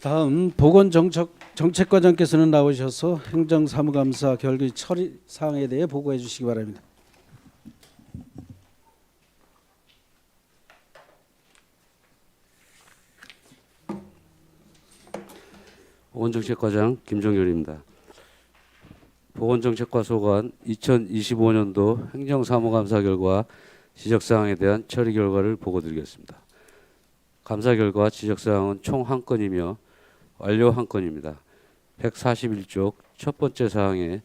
다음 보건정책과장께서는 나오셔서 행정사무감사 결의 처리 사항에 대해 보고해 주시기 바랍니다. 보건정책과장 김종열입니다. 보건정책과 소관 2025년도 행정사무감사 결과 지적사항에 대한 처리 결과를 보고드리겠습니다. 감사 결과 지적사항은 총 1건이며 완료 1건입니다. 141쪽 첫 번째 사항에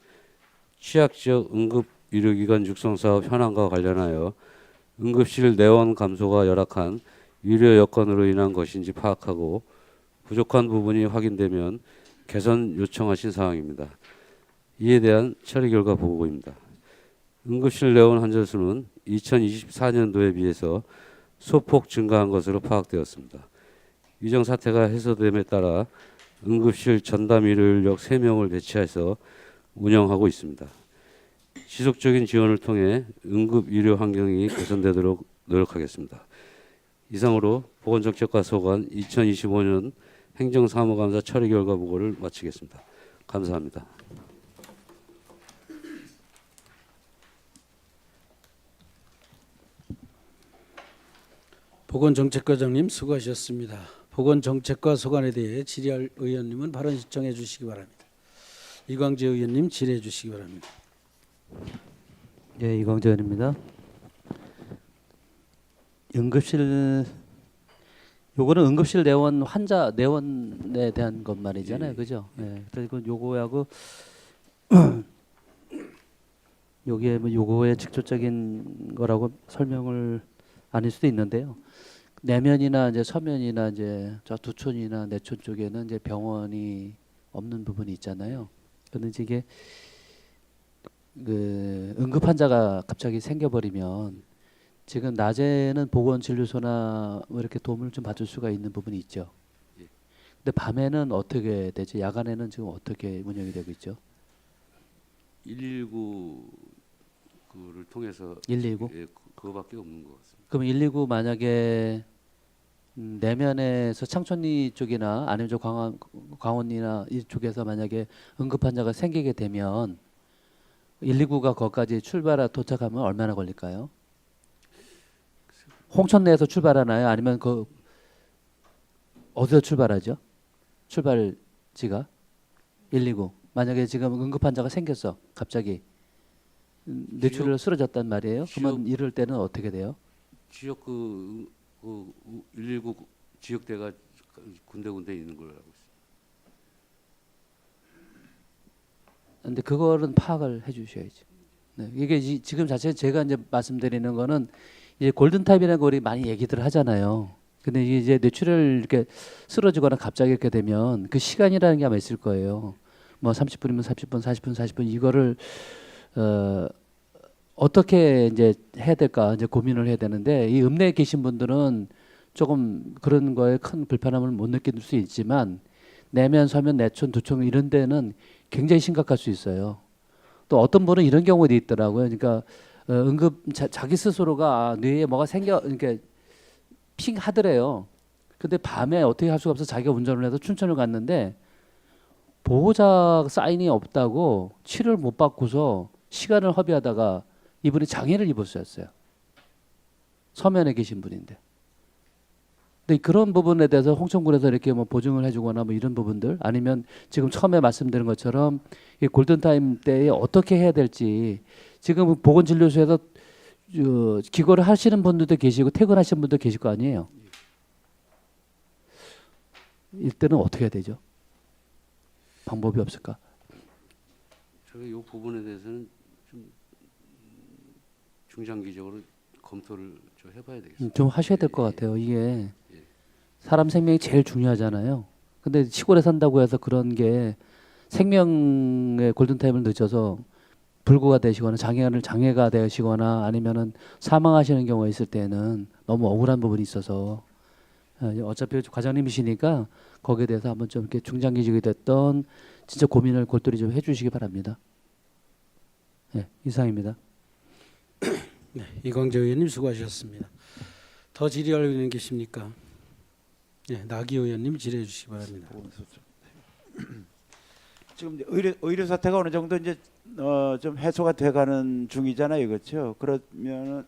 취약지역 응급의료기관 육성사업 현황과 관련하여 응급실 내원 감소가 열악한 의료 여건으로 인한 것인지 파악하고 부족한 부분이 확인되면 개선 요청하신 사항입니다. 이에 대한 처리 결과 보고입니다. 응급실 내원 환자 수는 2024년도에 비해서 소폭 증가한 것으로 파악되었습니다. 위정 사태가 해소됨에 따라 응급실 전담 일요일역 3명을 배치해서 운영하고 있습니다. 지속적인 지원을 통해 응급 의료 환경이 개선되도록 노력하겠습니다. 이상으로 보건정책과 소관 2025년 행정사무감사 처리 결과 보고를 마치겠습니다. 감사합니다. 보건정책과장님 수고하셨습니다. 보건정책과 소관에 대해 질의할 의원님은 발언 신청해 주시기 바랍니다. 이광재 의원님 질의해 주시기 바랍니다. 예, 이광재 의원입니다. 응급실 요거는 응급실 내원 환자 내원에 대한 것만이잖아요, 그죠? 예. 그리고 요거하고 여기에 뭐 요거의 직접적인 거라고 설명을 아닐 수도 있는데요. 내면이나 이제 서면이나 이제 저 두촌이나 내촌 쪽에는 이제 병원이 없는 부분이 있잖아요. 그런데 이게 그 응급 환자가 갑자기 생겨버리면 지금 낮에는 보건진료소나 뭐 이렇게 도움을 좀 받을 수가 있는 부분이 있죠. 예. 근데 밤에는 어떻게 되죠? 야간에는 지금 어떻게 운영이 되고 있죠? 119를 통해서 119? 예, 그거밖에 없는 것 같습니다. 그럼 119 만약에 내면에서 창천리 쪽이나 아니면 저 광원이나 이쪽에서 만약에 응급 환자가 생기게 되면 119가 거기까지 도착하면 얼마나 걸릴까요? 홍천내에서 출발하나요? 아니면 그 어디서 출발하죠? 출발지가 119. 만약에 지금 응급 환자가 생겼어, 갑자기 뇌출혈로 쓰러졌단 말이에요. 그러면 이럴 때는 어떻게 돼요? 지역 그 119 지역대가 군데군데 있는 걸로 알고 있습니다. 근데 그거는 파악을 해주셔야지. 네, 이게 지금 자체 제가 이제 말씀드리는 거는 이제 골든타임이라는 거 우리 많이 얘기들 하잖아요. 근데 이게 이제 뇌출혈 이렇게 쓰러지거나 갑자기 이렇게 되면 그 시간이라는 게 아마 있을 거예요. 뭐 30분이면 30분, 40분 이거를 어떻게 이제 해야 될까 이제 고민을 해야 되는데 이 읍내에 계신 분들은 조금 그런 거에 큰 불편함을 못 느낄 수 있지만 내면, 서면, 내촌, 두촌 이런 데는 굉장히 심각할 수 있어요. 또 어떤 분은 이런 경우도 있더라고요. 그러니까 응급 자기 스스로가 뇌에 뭐가 이렇게 핑 하더래요. 근데 밤에 어떻게 할 수가 없어 자기가 운전을 해서 춘천을 갔는데 보호자 사인이 없다고 치료를 못 받고서 시간을 허비하다가 이분이 장애를 입었었어요. 서면에 계신 분인데. 근데 그런 부분에 대해서 홍천군에서 이렇게 뭐 보증을 해주거나 뭐 이런 부분들 아니면 지금 처음에 말씀드린 것처럼 이 골든타임 때에 어떻게 해야 될지 지금 보건진료소에서 기거를 하시는 분들도 계시고 퇴근하시는 분도 계실 거 아니에요. 이때는 어떻게 해야 되죠? 방법이 없을까? 저희 이 부분에 대해서는 좀 중장기적으로 검토를 좀 해봐야 되겠습니다. 좀 하셔야 될 것 같아요. 이게 사람 생명이 제일 중요하잖아요. 근데 시골에 산다고 해서 그런 게 생명의 골든타임을 늦어서 불구가 되시거나 장애가 되시거나 아니면은 사망하시는 경우가 있을 때는 너무 억울한 부분이 있어서 어차피 과장님이시니까 거기에 대해서 한번 좀 이렇게 중장기적이 됐던 진짜 고민을 골똘히 좀 해주시기 바랍니다. 네, 이상입니다. 네, 이광재 의원님 수고하셨습니다. 더 질의할 의원님 계십니까? 네, 나기 의원님 질의해 주시기 바랍니다. 지금 이제 의료 사태가 어느 정도 이제 좀 해소가 돼가는 중이잖아요, 그렇죠? 그러면은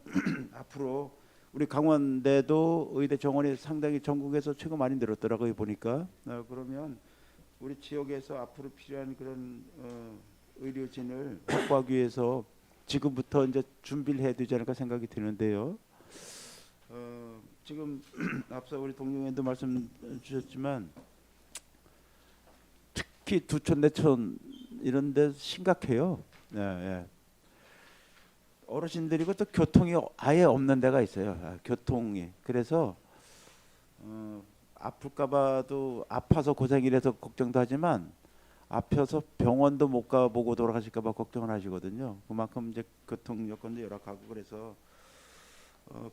앞으로 우리 강원대도 의대 정원이 상당히 전국에서 최고 많이 늘었더라고요 보니까. 그러면 우리 지역에서 앞으로 필요한 그런 의료진을 확보하기 위해서 지금부터 이제 준비를 해야 되지 않을까 생각이 드는데요. 지금 앞서 우리 동료님도 말씀 주셨지만 특히 두촌 내촌 이런 데 심각해요. 예, 예. 어르신들이고 또 교통이 아예 없는 데가 있어요. 교통이. 그래서 아플까봐도 아파서 고생이라서 걱정도 하지만 아파서 병원도 못 가보고 돌아가실까봐 걱정을 하시거든요. 그만큼 이제 교통 여건도 열악하고 그래서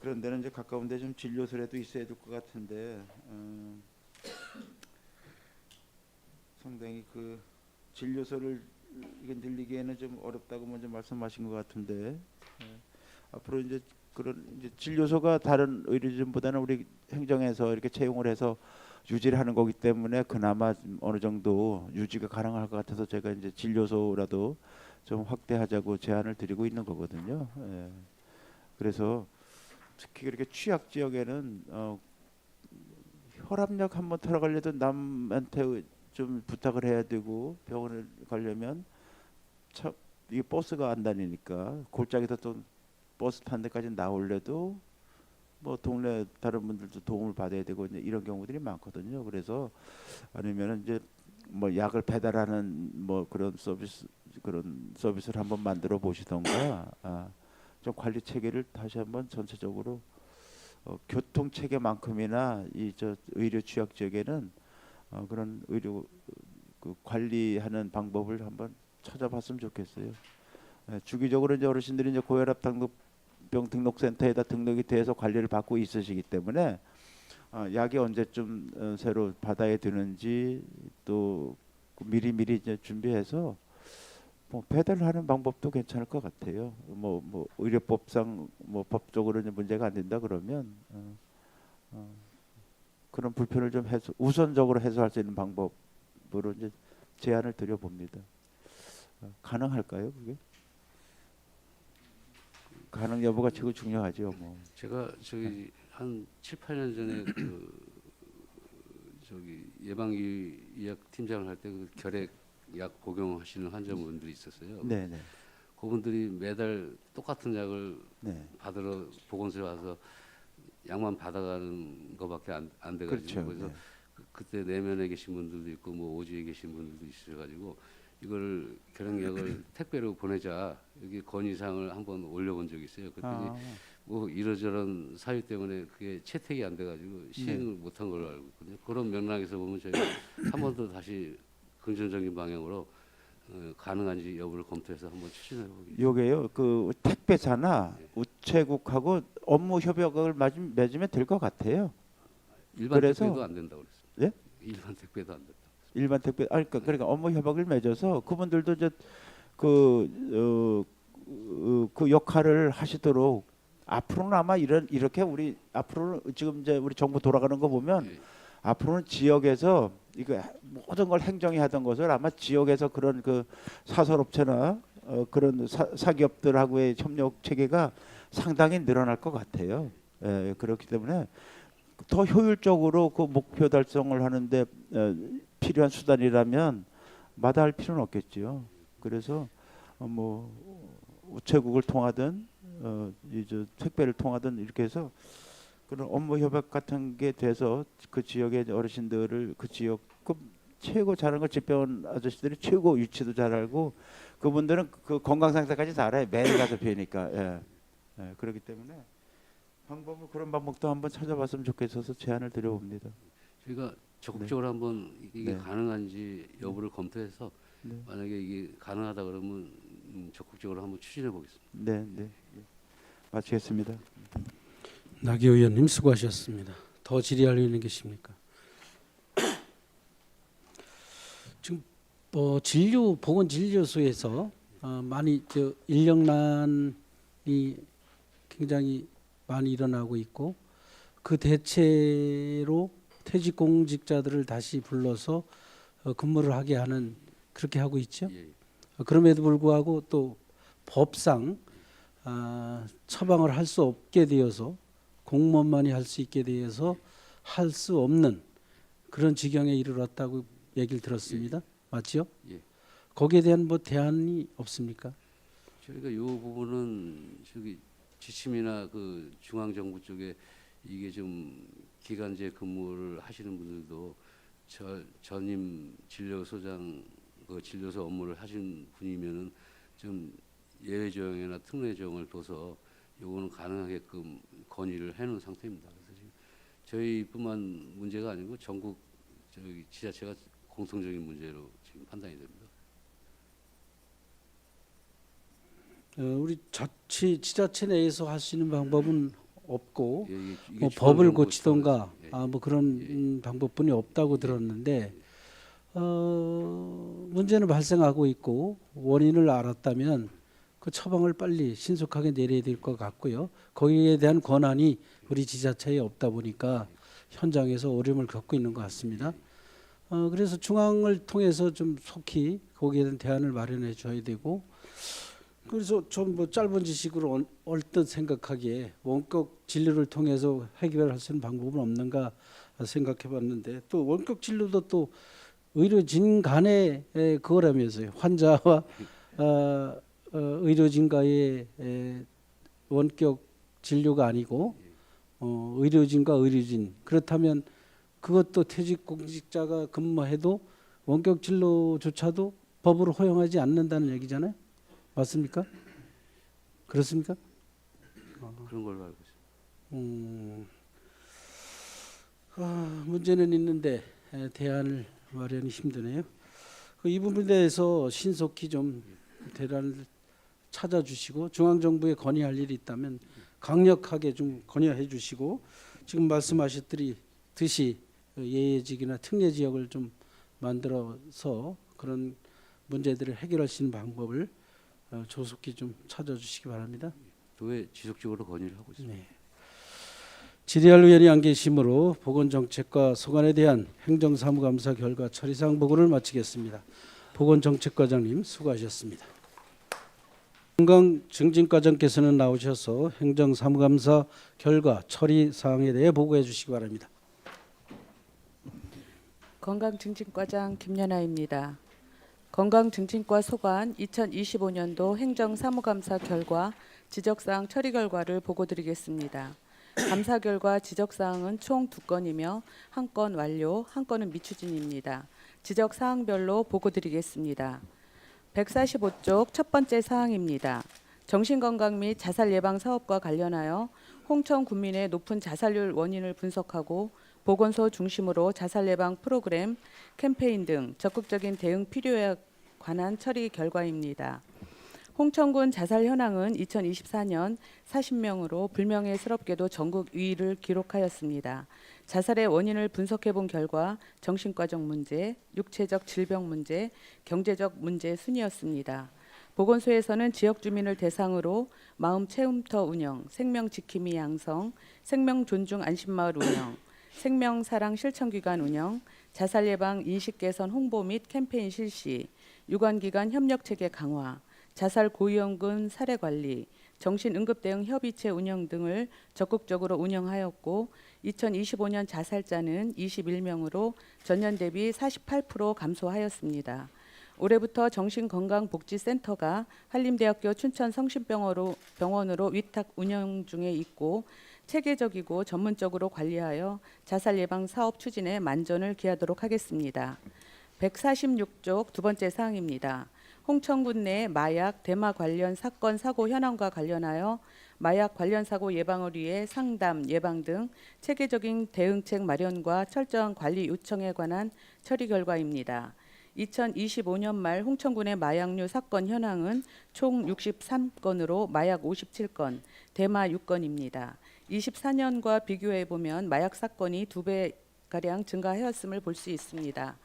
그런 데는 이제 가까운데 좀 진료소라도 있어야 될 것 같은데 상당히 그 진료소를 이게 늘리기에는 좀 어렵다고 먼저 말씀하신 것 같은데 앞으로 이제 그런 이제 진료소가 다른 의료진보다는 우리 행정에서 이렇게 채용을 해서 유지를 하는 거기 때문에 그나마 어느 정도 유지가 가능할 것 같아서 제가 이제 진료소라도 좀 확대하자고 제안을 드리고 있는 거거든요. 예. 그래서 특히 그렇게 취약 지역에는 혈압약 한번 털어 가려도 남한테 좀 부탁을 해야 되고 병원을 가려면 이게 버스가 안 다니니까 골짜기에서 또 버스 탄 데까지 나오려도 뭐 동네 다른 분들도 도움을 받아야 되고 이제 이런 경우들이 많거든요. 그래서 아니면은 이제 뭐 약을 배달하는 뭐 그런 서비스를 한번 만들어 보시던가 좀 관리 체계를 다시 한번 전체적으로 교통 체계만큼이나 이 저 의료 취약 지역에는 그런 의료 그 관리하는 방법을 한번 찾아봤으면 좋겠어요. 주기적으로 이제 어르신들이 이제 고혈압 당뇨병 등록센터에다 등록이 돼서 관리를 받고 있으시기 때문에 약이 언제쯤 새로 받아야 되는지 또 미리미리 이제 준비해서 뭐 배달하는 방법도 괜찮을 것 같아요. 뭐 의료법상 뭐 법적으로 이제 문제가 안 된다 그러면 그런 불편을 좀 우선적으로 해소할 수 있는 방법으로 이제 제안을 드려봅니다. 가능할까요, 그게? 가능 여부가 최고 중요하죠. 뭐. 제가 저기 한 7, 8년 전에 그 저기 예방의학 팀장을 할 때 그 결핵 약 복용하시는 환자분들이 있었어요. 네, 네, 그분들이 매달 똑같은 약을 네. 받으러 보건소에 와서 약만 받아가는 거밖에 안 돼가지고 그렇죠. 그래서 네. 그때 내면에 계신 분들도 있고 뭐 오지에 계신 분들도 있어가지고 이걸 결핵약을 택배로 보내자 여기 건의사항을 한번 올려본 적이 있어요. 그랬더니 뭐 이러저런 사유 때문에 그게 채택이 안 돼가지고 시행을 못한 걸로 알고 있거든요. 그런 맥락에서 보면 저희가 한 번 더 다시 긍정적인 방향으로 가능한지 여부를 검토해서 한번 추진해 보겠습니다. 요게요. 그 택배사나 네. 우체국하고 업무 협약을 맺으면 될 것 같아요. 일반 그래서- 택배도 안 된다고 그랬습니다. 예? 일반 택배도 안 된다. 일반 택배 그러니까 업무 협약을 맺어서 그분들도 이제 그 역할을 하시도록 앞으로는 아마 이렇게 우리 앞으로는 지금 이제 우리 정부 돌아가는 거 보면 예. 앞으로는 지역에서 이거 모든 걸 행정이 하던 것을 아마 지역에서 그런 그 사설업체나 그런 사기업들하고의 협력 체계가 상당히 늘어날 것 같아요. 예, 그렇기 때문에 더 효율적으로 그 목표 달성을 하는데 필요한 수단이라면 마다할 필요는 없겠지요. 그래서 뭐 우체국을 통하든 이제 택배를 통하든 이렇게 해서 그런 업무 협약 같은 게 돼서 그 지역의 어르신들을 그 지역 그 최고 잘하는 걸 집배원 아저씨들이 최고 위치도 잘 알고 그분들은 그 건강 상태까지 다 알아요. 매일 가서 뵈니까. 예. 예, 그렇기 때문에 그런 방법도 한번 찾아봤으면 좋겠어서 제안을 드려봅니다. 저희가 적극적으로 한번 이게 네. 가능한지 여부를 검토해서 네. 만약에 이게 가능하다 그러면 적극적으로 한번 추진해 보겠습니다. 네, 네. 마치겠습니다. 나기 의원님 수고하셨습니다. 더 질의할 의원님 계십니까? 지금 보건진료소에서 많이 인력난이 대체로 퇴직 공직자들을 다시 불러서 근무를 하게 하는 그렇게 하고 있죠. 예. 그럼에도 불구하고 또 법상 처방을 할 수 없게 되어서 공무원만이 할 수 있게 되어서 할 수 없는 그런 지경에 이르렀다고 얘기를 들었습니다. 맞죠? 예. 거기에 대한 뭐 대안이 없습니까? 저희가 이 부분은 저기 지침이나 그 중앙 정부 쪽에 이게 좀 기간제 근무를 하시는 분들도 전임 진료소장 그 진료소 업무를 하신 분이면은 좀 예외 조항이나 특례 조항을 둬서 요거는 가능하게끔 건의를 해놓은 상태입니다. 그래서 지금 저희뿐만 문제가 아니고 전국 저기 지자체가 공통적인 문제로 지금 판단이 됩니다. 우리 지자체 내에서 할 수 있는 방법은 없고 예, 이게 뭐 중앙 법을 정부 고치던가 차원에서, 예, 뭐 그런 방법뿐이 없다고 들었는데 문제는 발생하고 있고 원인을 알았다면 그 처방을 빨리 신속하게 내려야 될 것 같고요. 거기에 대한 권한이 우리 지자체에 없다 보니까 현장에서 어려움을 겪고 있는 것 같습니다. 그래서 중앙을 통해서 좀 속히 거기에 대한 대안을 마련해 줘야 되고 그래서 좀 뭐 짧은 지식으로 얼뜻 생각하기에 원격 진료를 통해서 해결할 수 있는 방법은 없는가 생각해 봤는데 또 원격 진료도 또 의료진 간의 그거라면서요. 환자와 의료진과의 원격 진료가 아니고 의료진과 의료진 그렇다면 그것도 퇴직 공직자가 근무해도 원격 진료조차도 법으로 허용하지 않는다는 얘기잖아요. 맞습니까? 그렇습니까? 그런 걸로 알고 있습니다. 문제는 있는데 대안을 마련이 힘드네요. 이 부분에 대해서 신속히 좀 대안을 찾아주시고 중앙정부에 건의할 일이 있다면 강력하게 좀 건의해 주시고 지금 말씀하셨듯이 예외직이나 특례지역을 좀 만들어서 그런 문제들을 해결할 수 있는 방법을 조속히 좀 찾아주시기 바랍니다. 교회 지속적으로 건의를 하고 있습니다. 네. 질의할 의원이 안 계시므로 보건정책과 소관에 대한 행정사무감사 결과 처리사항 보고를 마치겠습니다. 보건정책과장님 수고하셨습니다. 건강증진과장께서는 나오셔서 행정사무감사 결과 처리사항에 대해 보고해 주시기 바랍니다. 건강증진과장 김연아입니다. 건강증진과 소관 2025년도 행정사무감사 결과 지적사항 처리 결과를 보고드리겠습니다. 감사 결과 지적사항은 총 2건이며 1건 완료, 1건은 미추진입니다. 지적사항별로 보고드리겠습니다. 145쪽 첫 번째 사항입니다. 정신건강 및 자살 예방 사업과 관련하여 홍천 군민의 높은 자살률 원인을 분석하고 보건소 중심으로 자살 예방 프로그램, 캠페인 등 적극적인 대응 필요에 관한 처리 결과입니다. 홍천군 자살 현황은 2024년 40명으로 불명예스럽게도 전국 2위를 기록하였습니다. 자살의 원인을 분석해 본 결과 정신과적 문제, 육체적 질병 문제, 경제적 문제 순이었습니다. 보건소에서는 지역 주민을 대상으로 마음 체험터 운영, 생명 지킴이 양성, 생명 존중 안심마을 운영, 생명 사랑 실천기관 운영, 자살 예방 인식 개선 홍보 및 캠페인 실시, 유관기관 협력 체계 강화, 자살 고위험군 사례 관리, 정신응급 대응 협의체 운영 등을 적극적으로 운영하였고 2025년 자살자는 21명으로 전년 대비 48% 감소하였습니다. 올해부터 정신건강복지센터가 한림대학교 춘천성심병원으로 위탁 운영 중에 있고 체계적이고 전문적으로 관리하여 자살 예방 사업 추진에 만전을 기하도록 하겠습니다. 146쪽 두 번째 사항입니다. 홍천군 내 마약, 대마 관련 사건, 사고 현황과 관련하여 마약 관련 사고 예방을 위해 상담, 예방 등 체계적인 대응책 마련과 철저한 관리 요청에 관한 처리 결과입니다. 2025년 말 홍천군의 마약류 사건 현황은 총 63건으로 마약 57건, 대마 6건입니다. 24년과 비교해 보면 마약 사건이 2배가량 증가하였음을 볼 수 있습니다.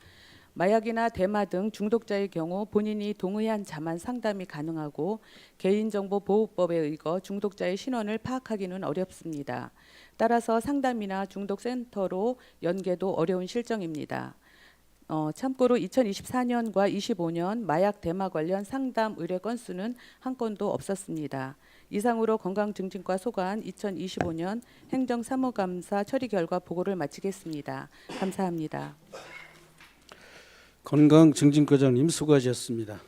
마약이나 대마 등 중독자의 경우 본인이 동의한 자만 상담이 가능하고 개인정보보호법에 의거 중독자의 신원을 파악하기는 어렵습니다. 따라서 상담이나 중독센터로 연계도 어려운 실정입니다. 참고로 2024년과 25년 마약 대마 관련 상담 의뢰 건수는 한 건도 없었습니다. 이상으로 건강증진과 소관 2025년 행정사무감사 처리 결과 보고를 마치겠습니다. 감사합니다. 건강증진과장님 수고하셨습니다.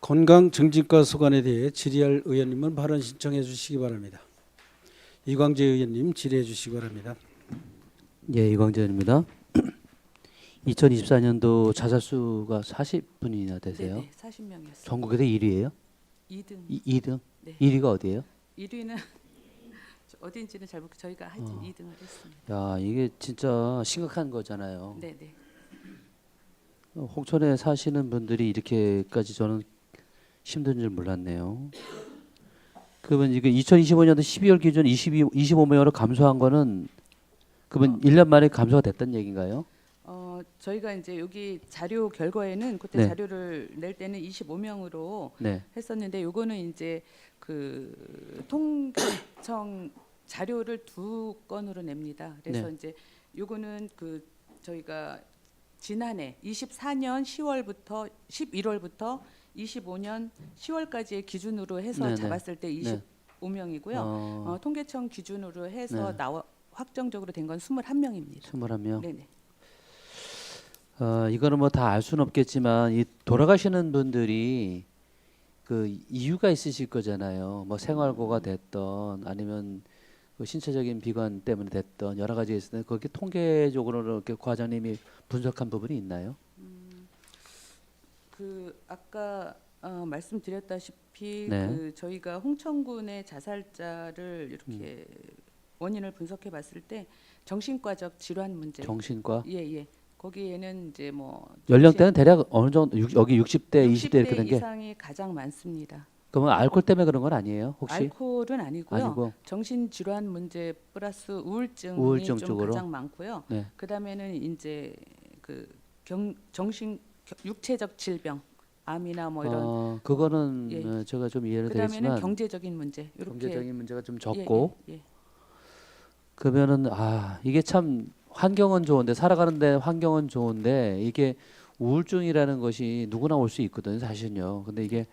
건강증진과 소관에 대해 질의할 의원님은 발언 신청해 주시기 바랍니다. 이광재 의원님 질의해 주시기 바랍니다. 예, 이광재입니다. 2024년도 자살수가 40분이나 되세요. 네, 40명이었습니다. 전국에서 1위예요? 2등. 2등? 네. 1위가 어디예요? 1위는 어딘지는 잘 모르고 저희가 하여튼 2등을 했습니다. 야, 이게 진짜 심각한 거잖아요. 네, 네. 홍천에 사시는 분들이 이렇게까지 저는 힘든 줄 몰랐네요. 그러면 이게 2025년도 12월 기준 25명으로 감소한 거는 그러면 1년 만에 감소가 됐다는 얘기인가요? 저희가 이제 여기 자료 결과에는 그때 네. 자료를 낼 때는 25명으로 네. 했었는데 요거는 이제 그 통계청 자료를 2건으로 냅니다. 그래서 네. 이제 요거는 그 저희가 지난해 24년 10월부터 11월부터 25년 10월까지의 기준으로 해서 네네. 잡았을 때 네. 25명이고요. 통계청 기준으로 해서 네. 확정적으로 된 건 21명입니다. 21명. 네네. 이거는 뭐 다 알 수는 없겠지만 이 돌아가시는 분들이 그 이유가 있으실 거잖아요. 뭐 생활고가 됐던 아니면 그 신체적인 비관 때문에 됐던 여러 가지 있을 텐데 거기 통계적으로 이렇게 과장님이 분석한 부분이 있나요? 그 아까 말씀드렸다시피 네. 그 저희가 홍천군의 자살자를 이렇게 원인을 분석해 봤을 때 정신과적 질환 문제. 정신과 예. 거기에는 이제 뭐 연령대는 대략 어느 정도 여기 60대, 20대 이렇게 된 게 이상이 가장 많습니다. 그러면 알코올 때문에 그런 건 아니에요? 혹시? 알코올은 아니고요. 아니고 정신 질환 문제 플러스 우울증이 우울증 좀 쪽으로? 가장 많고요. 네. 그다음에는 이제 그 육체적 질병, 암이나 뭐 이런 그거는 예. 제가 좀 이해를 그다음에는 드리지만 경제적인 문제 이렇게 경제적인 문제가 좀 예, 적고 예. 그러면은 이게 참 환경은 좋은데 살아가는데 환경은 좋은데 이게 우울증이라는 것이 누구나 올 수 있거든요, 사실은요. 근데 이게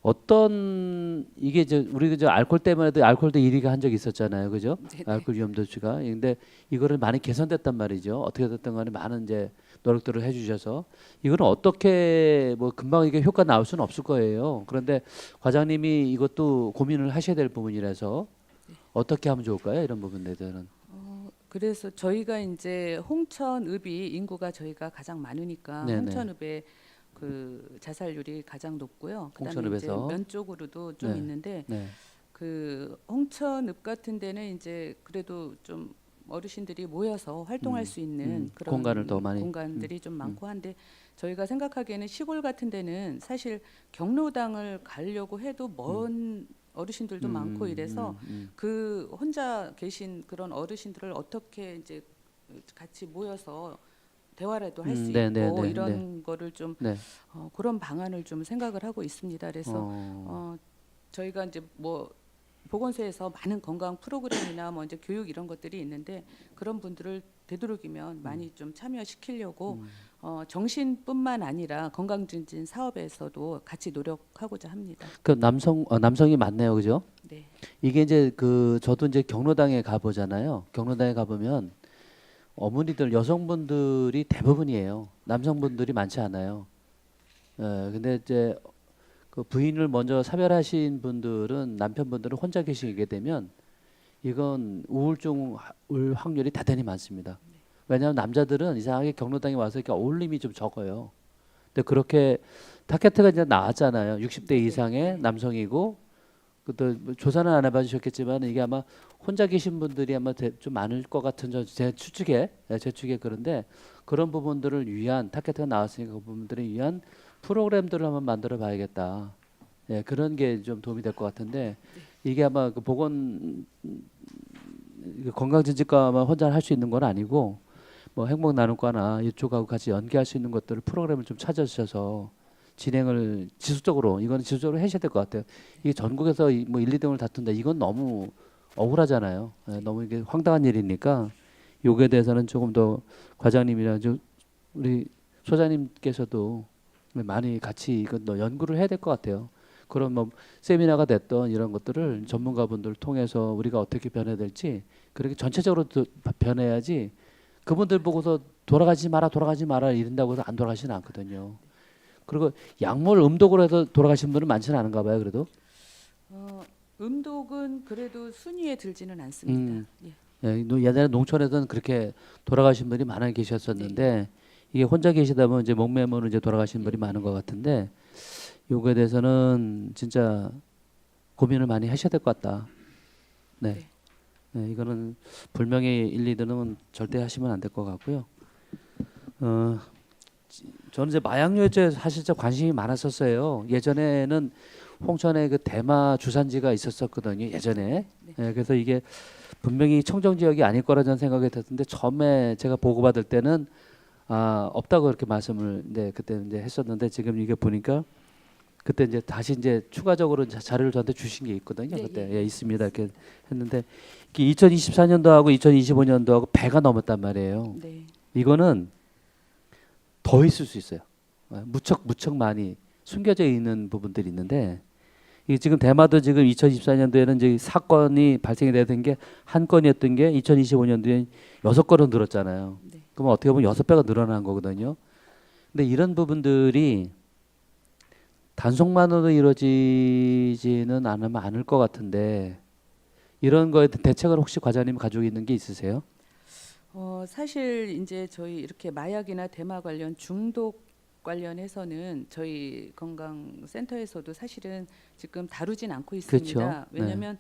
어떤 이게 이제 우리 저 알코올 때문에도 알코올도 1위가 한 적이 있었잖아요, 그죠? 네네. 알코올 위험도수가. 근데 이거를 많이 개선됐단 말이죠. 어떻게 됐든 간에 많은 이제 노력들을 해주셔서 이거는 어떻게 뭐 금방 이게 효과 나올 수는 없을 거예요. 그런데 과장님이 이것도 고민을 하셔야 될 부분이라서 어떻게 하면 좋을까요? 이런 부분에 대해서는. 그래서 저희가 이제 홍천읍이 인구가 저희가 가장 많으니까 네네. 홍천읍의 그 자살률이 가장 높고요. 그다음에 이제 홍천읍에서. 면 쪽으로도 좀 네. 있는데 네. 그 홍천읍 같은 데는 이제 그래도 좀 어르신들이 모여서 활동할 수 있는 그런 공간을 더 많이. 공간들이 좀 많고 한데 저희가 생각하기에는 시골 같은 데는 사실 경로당을 가려고 해도 먼 어르신들도 많고 이래서 그 혼자 계신 그런 어르신들을 어떻게 이제 같이 모여서 대화라도 할 수 네, 있고 네, 네, 이런 거를 좀 네. 그런 방안을 좀 생각을 하고 있습니다. 그래서 저희가 이제 뭐 보건소에서 많은 건강 프로그램이나 뭐 이제 교육 이런 것들이 있는데 그런 분들을 되도록이면 많이 좀 참여시키려고 정신뿐만 아니라 건강증진 사업에서도 같이 노력하고자 합니다. 그 남성이 많네요, 그죠? 네. 이게 이제 그 저도 이제 경로당에 가 보잖아요. 경로당에 가 보면 어머니들 여성분들이 대부분이에요. 남성분들이 많지 않아요. 근데 이제 그 부인을 먼저 사별하신 분들은 남편분들은 혼자 계시게 되면 이건 우울증 올 확률이 대단히 많습니다. 왜냐하면 남자들은 이상하게 경로당에 와서 이렇게 어울림이 좀 적어요. 근데 그렇게 타겟가 이제 나왔잖아요. 60대 이상의 남성이고 또 조사는 안 해봐 주셨겠지만 이게 아마 혼자 계신 분들이 아마 좀 많을 것 같은 제 추측에 그런데 그런 부분들을 위한 타겟가 나왔으니까 그 부분들을 위한 프로그램들을 한번 만들어 봐야겠다. 예, 그런 게 좀 도움이 될 것 같은데 이게 아마 그 건강증진과만 혼자 할 수 있는 건 아니고 뭐 행복나눔과나 이쪽하고 같이 연계할 수 있는 것들을 프로그램을 좀 찾아주셔서 진행을 지속적으로 이거는 지속적으로 하셔야 될 것 같아요. 이게 전국에서 뭐 1, 2등을 다툰다 이건 너무 억울하잖아요. 예, 너무 이게 황당한 일이니까 요거에 대해서는 조금 더 과장님이나 우리 소장님께서도 많이 같이 이건 더 연구를 해야 될 것 같아요. 그런 뭐 세미나가 됐던 이런 것들을 전문가분들 통해서 우리가 어떻게 변해야 될지 그렇게 전체적으로 변해야지 그분들 보고서 돌아가지 마라 이런다고 해서 안 돌아가시는 않거든요. 그리고 약물 음독으로 해서 돌아가신 분은 많지는 않은가 봐요. 그래도 음독은 그래도 순위에 들지는 않습니다. 예. 예, 예전에 농촌에서는 그렇게 돌아가신 분이 많아 계셨었는데 이게 혼자 계시다 보면 이제 목매모로 이제 돌아가신 분이 많은 것 같은데 요거에 대해서는 진짜 고민을 많이 하셔야 될 것 같다. 네. 네, 이거는 불명예 1, 2등은 절대 하시면 안 될 것 같고요. 저는 이제 마약류에 사실 좀 관심이 많았었어요. 예전에는 홍천에 그 대마 주산지가 있었었거든요. 예전에. 예, 그래서 이게 분명히 청정 지역이 아닐 거라 저는 생각이 됐는데 처음에 제가 보고받을 때는 없다고 그렇게 말씀을 그때 이제 했었는데 지금 이게 보니까 그때 이제 다시 이제 추가적으로 자료를 저한테 주신 게 있거든요. 네, 그때 예. 예, 있습니다. 이렇게 했는데 2024년도하고 2025년도하고 배가 넘었단 말이에요. 네. 이거는 더 있을 수 있어요. 무척 많이 숨겨져 있는 부분들이 있는데 이게 지금 대마도 지금 2024년도에는 이제 사건이 발생이 되던 게 한 건이었던 게 2025년도에 6건으로 늘었잖아요. 네. 그럼 어떻게 보면 6배가 늘어난 거거든요. 근데 이런 부분들이 단속만으로 이루어지지는 않을 것 같은데 이런 거에 대책을 혹시 과장님 가지고 있는 게 있으세요? 사실 이제 저희 이렇게 마약이나 대마 관련 중독 관련해서는 저희 건강센터에서도 사실은 지금 다루진 않고 있습니다. 그렇죠. 왜냐하면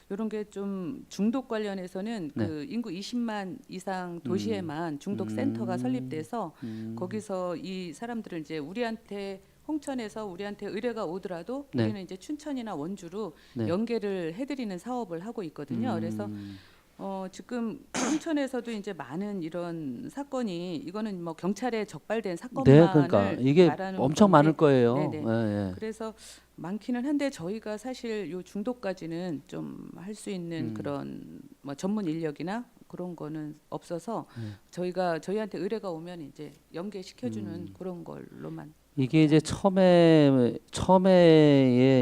이런 게 좀 중독 관련해서는 네. 그 인구 20만 이상 도시에만 중독 센터가 설립돼서 거기서 이 사람들을 이제 우리한테 홍천에서 우리한테 의뢰가 오더라도 네. 우리는 이제 춘천이나 원주로 네. 연계를 해드리는 사업을 하고 있거든요. 그래서 지금 홍천에서도 이제 많은 이런 사건이 이거는 뭐 경찰에 적발된 네, 사건만을 그러니까 이게 말하는 엄청 건데 많을 거예요. 네네. 예, 예. 그래서 많기는 한데 저희가 사실 요 중독까지는 좀 할 수 있는 그런 뭐 전문 인력이나 그런 거는 없어서 저희한테 의뢰가 오면 이제 연계시켜주는 그런 걸로만. 이게 이제 처음에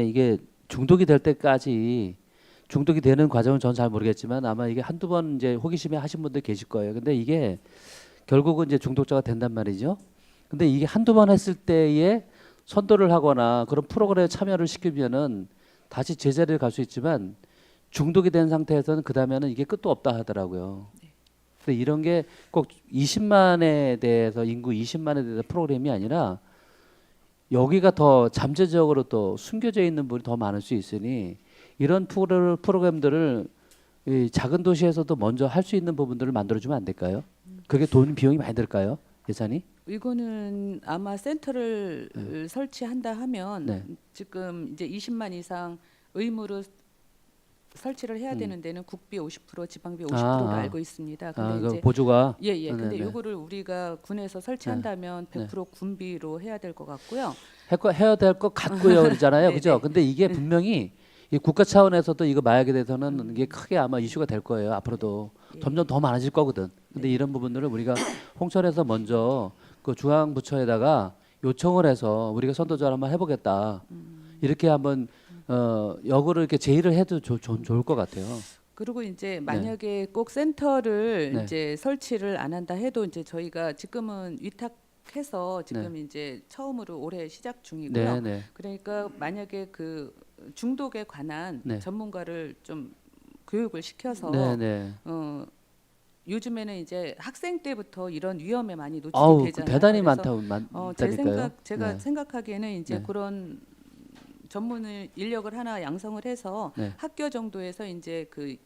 이게 중독이 될 때까지 중독이 되는 과정은 전 잘 모르겠지만 아마 이게 한두 번 이제 호기심에 하신 분들 계실 거예요. 근데 이게 결국은 이제 중독자가 된단 말이죠. 근데 이게 한두 번 했을 때에 선도를 하거나 그런 프로그램에 참여를 시키면은 다시 제자리를 갈 수 있지만 중독이 된 상태에서는 그 다음에는 이게 끝도 없다 하더라고요. 근데 이런 게 꼭 20만에 대해서 인구 20만에 대해서 프로그램이 아니라 여기가 더 잠재적으로 또 숨겨져 있는 분이 더 많을 수 있으니 이런 프로그램들을 이 작은 도시에서도 먼저 할 수 있는 부분들을 만들어주면 안 될까요? 그게 돈 비용이 많이 들까요? 예산이? 이거는 아마 센터를 설치한다 하면 네. 지금 이제 20만 이상 의무로 설치를 해야 되는 데는 국비 50%, 지방비 50%로 알고 있습니다. 근데 그 이제 보조가 예. 근데 네네. 요거를 우리가 군에서 설치한다면 100% 군비로 해야 될 것 같고요. 해야 될 것 같고요, 그러잖아요, 네, 그죠? 네. 근데 이게 분명히 이 국가 차원에서도 이거 마약에 대해서는 이게 크게 아마 이슈가 될 거예요. 앞으로도 예. 점점 더 많아질 거거든. 근데 이런 부분들을 우리가 홍천에서 먼저 그 중앙부처에다가 요청을 해서 우리가 선도전 한번 해보겠다. 이렇게 한번 역으로 이렇게 제의를 해도 좋을 것 같아요. 그리고 이제 만약에 꼭 센터를 네. 이제 설치를 안 한다 해도 이제 저희가 지금은 위탁해서 지금 이제 처음으로 올해 시작 중이고요. 네. 그러니까 만약에 그 중독에 관한 네. 전문가를 좀 교육을 시켜서 네. 요즘에는 이제 학생 때부터 이런 위험에 많이 노출이 아우 되잖아요. 대단히 그래서 많다니까요. 제가 네. 생각하기에는 이제 네. 그런 전문 인력을 하나 양성을 해서 네. 학교 정도에서 이제 그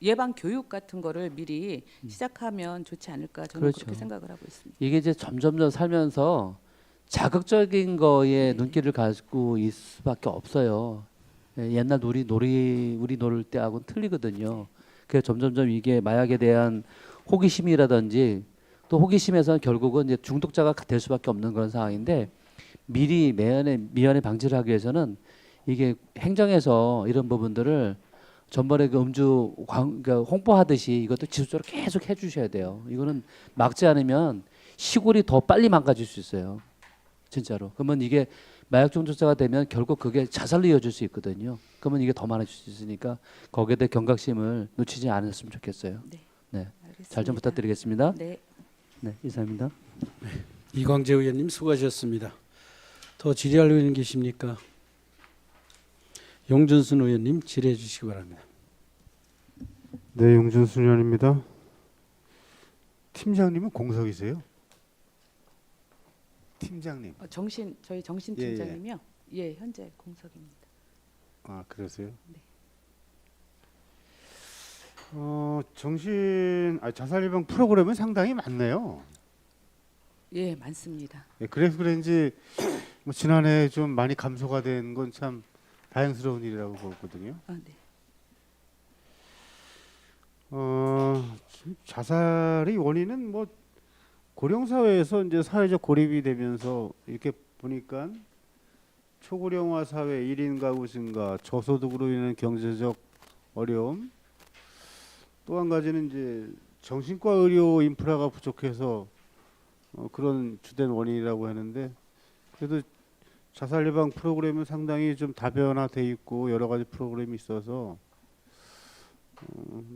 예방 교육 같은 거를 미리 시작하면 좋지 않을까 저는 그렇죠. 그렇게 생각을 하고 있습니다. 이게 이제 점점 살면서 자극적인 거에 눈길을 가지고 있을 수밖에 없어요. 예, 옛날 우리 놀 때하고는 틀리거든요. 그래서 점점점 이게 마약에 대한 호기심이라든지 또 호기심에서는 결국은 이제 중독자가 될 수밖에 없는 그런 상황인데 미리 미연에 방지를 하기 위해서는 이게 행정에서 이런 부분들을 전번에 그 그러니까 홍보하듯이 이것도 지속적으로 계속 해주셔야 돼요. 이거는 막지 않으면 시골이 더 빨리 망가질 수 있어요. 진짜로. 그러면 이게 마약 중독자가 되면 결국 그게 자살로 이어질 수 있거든요. 그러면 이게 더 많아질 수 있으니까 거기에 대해 경각심을 놓치지 않았으면 좋겠어요. 네. 네. 알겠습니다. 잘 좀 부탁드리겠습니다. 네. 네, 이상입니다. 이광재 의원님 수고하셨습니다. 더 질의할 의원 계십니까? 용준순 의원님 질의해 주시기 바랍니다. 네, 용준순 의원입니다. 팀장님은 공석이세요? 팀장님. 저희 정신 예, 예. 팀장님이요. 예, 현재 공석입니다. 아, 그러세요? 네. 자살 예방 프로그램은 상당히 많네요. 예, 많습니다. 예, 그래서 그런지 뭐 지난해 좀 많이 감소가 된 건 참 다행스러운 일이라고 보거든요. 아, 네. 자살의 원인은 뭐 고령 사회에서 이제 사회적 고립이 되면서 이렇게 보니까 초고령화 사회, 1인 가구 증가, 저소득으로 인한 경제적 어려움, 또 한 가지는 이제 정신과 의료 인프라가 부족해서 그런 주된 원인이라고 하는데, 그래도 자살 예방 프로그램은 상당히 좀 다변화돼 있고 여러 가지 프로그램이 있어서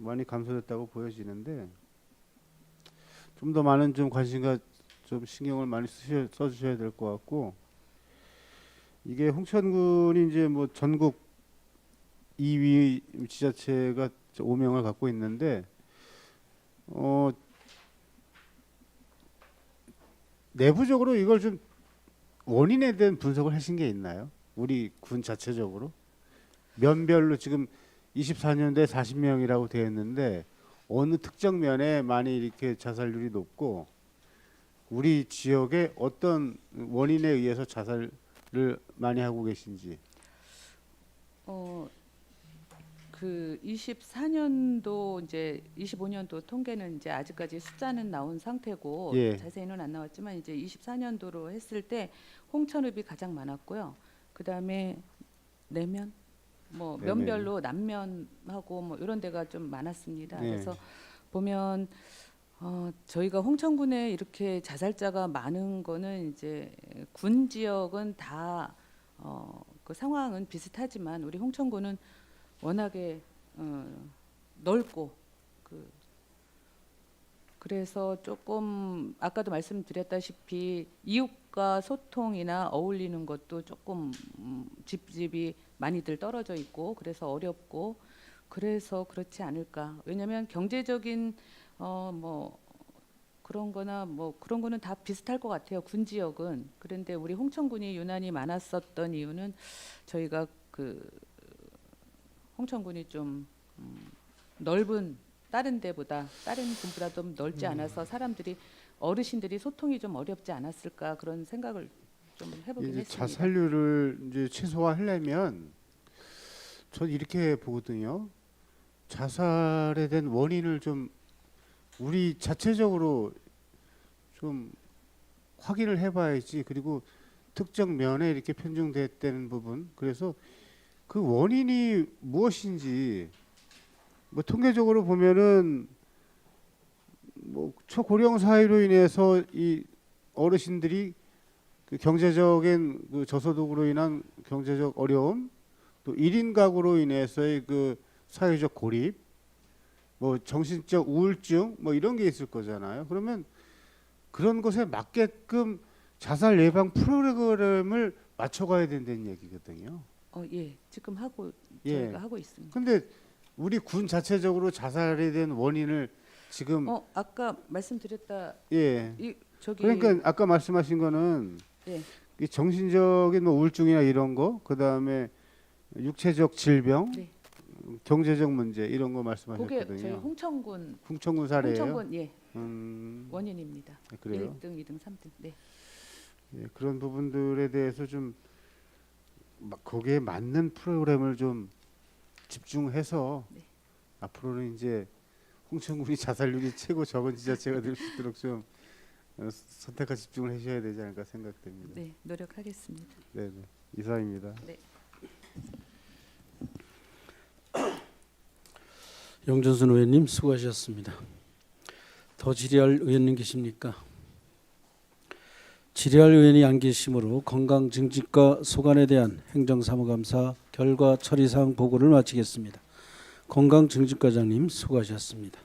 많이 감소됐다고 보여지는데, 좀 더 많은 좀 관심과 좀 신경을 많이 써주셔야 될 것 같고, 이게 홍천군이 이제 뭐 전국 2위 지자체가 오명을 갖고 있는데, 내부적으로 이걸 좀 원인에 대한 분석을 하신 게 있나요? 우리 군 자체적으로 면별로 지금 24년도에 40명이라고 되어 있는데 어느 특정 면에 많이 이렇게 자살률이 높고 우리 지역에 어떤 원인에 의해서 자살을 많이 하고 계신지. 그 24년도 이제 25년도 통계는 이제 아직까지 숫자는 나온 상태고 예. 자세히는 안 나왔지만 이제 24년도로 했을 때 홍천읍이 가장 많았고요. 그다음에 내면 뭐 내면. 면별로 남면하고 뭐 이런 데가 좀 많았습니다. 예. 그래서 보면 저희가 홍천군에 이렇게 자살자가 많은 거는 이제 군 지역은 다 그 상황은 비슷하지만 우리 홍천군은 워낙에 넓고 그래서 조금 아까도 말씀드렸다시피 이웃과 소통이나 어울리는 것도 조금 집집이 많이들 떨어져 있고 그래서 어렵고 그래서 그렇지 않을까. 왜냐하면 경제적인 뭐 그런 거나 뭐 그런 거는 다 비슷할 것 같아요. 군 지역은. 그런데 우리 홍천군이 유난히 많았었던 이유는 저희가 그 홍천군이 좀 넓은 다른 데보다 다른 군보다 좀 넓지 않아서 사람들이 어르신들이 소통이 좀 어렵지 않았을까 그런 생각을 좀 해보긴 이제 했습니다. 자살률을 이제 최소화하려면 전 이렇게 보거든요. 자살에 대한 원인을 좀 우리 자체적으로 좀 확인을 해봐야지. 그리고 특정 면에 이렇게 편중됐다는 부분, 그래서 그 원인이 무엇인지 뭐 통계적으로 보면은 뭐 초고령 사회로 인해서 이 어르신들이 그 경제적인 그 저소득으로 인한 경제적 어려움, 또 1인 가구로 인해서의 그 사회적 고립, 뭐 정신적 우울증 뭐 이런 게 있을 거잖아요. 그러면 그런 것에 맞게끔 자살 예방 프로그램을 맞춰가야 된다는 얘기거든요. 예, 지금 하고 예. 저희가 하고 있습니다. 근데 우리 군 자체적으로 자살에 대한 원인을 지금 아까 말씀드렸다 예. 저기 그러니까 아까 말씀하신 거는 예. 이 정신적인 뭐 우울증이나 이런 거, 그다음에 육체적 질병, 네. 경제적 문제 이런 거 그게 말씀하셨거든요. 저희 홍천군 홍천군 사례예요. 홍천군 예 원인입니다. 그래요. 1등, 2등, 3등. 네. 예, 그런 부분들에 대해서 좀 거기에 맞는 프로그램을 좀 집중해서 네. 앞으로는 이제 홍천군이 자살률이 최고 적은 지자체가 될 수 있도록 좀 선택과 집중을 하셔야 되지 않을까 생각됩니다. 네, 노력하겠습니다. 네, 이상입니다. 네. 영준순 의원님 수고하셨습니다. 더 질의할 의원님 계십니까? 질의할 의원이 안 계시므로 건강증진과 소관에 대한 행정사무감사 결과 처리사항 보고를 마치겠습니다. 건강증진과장님 수고하셨습니다.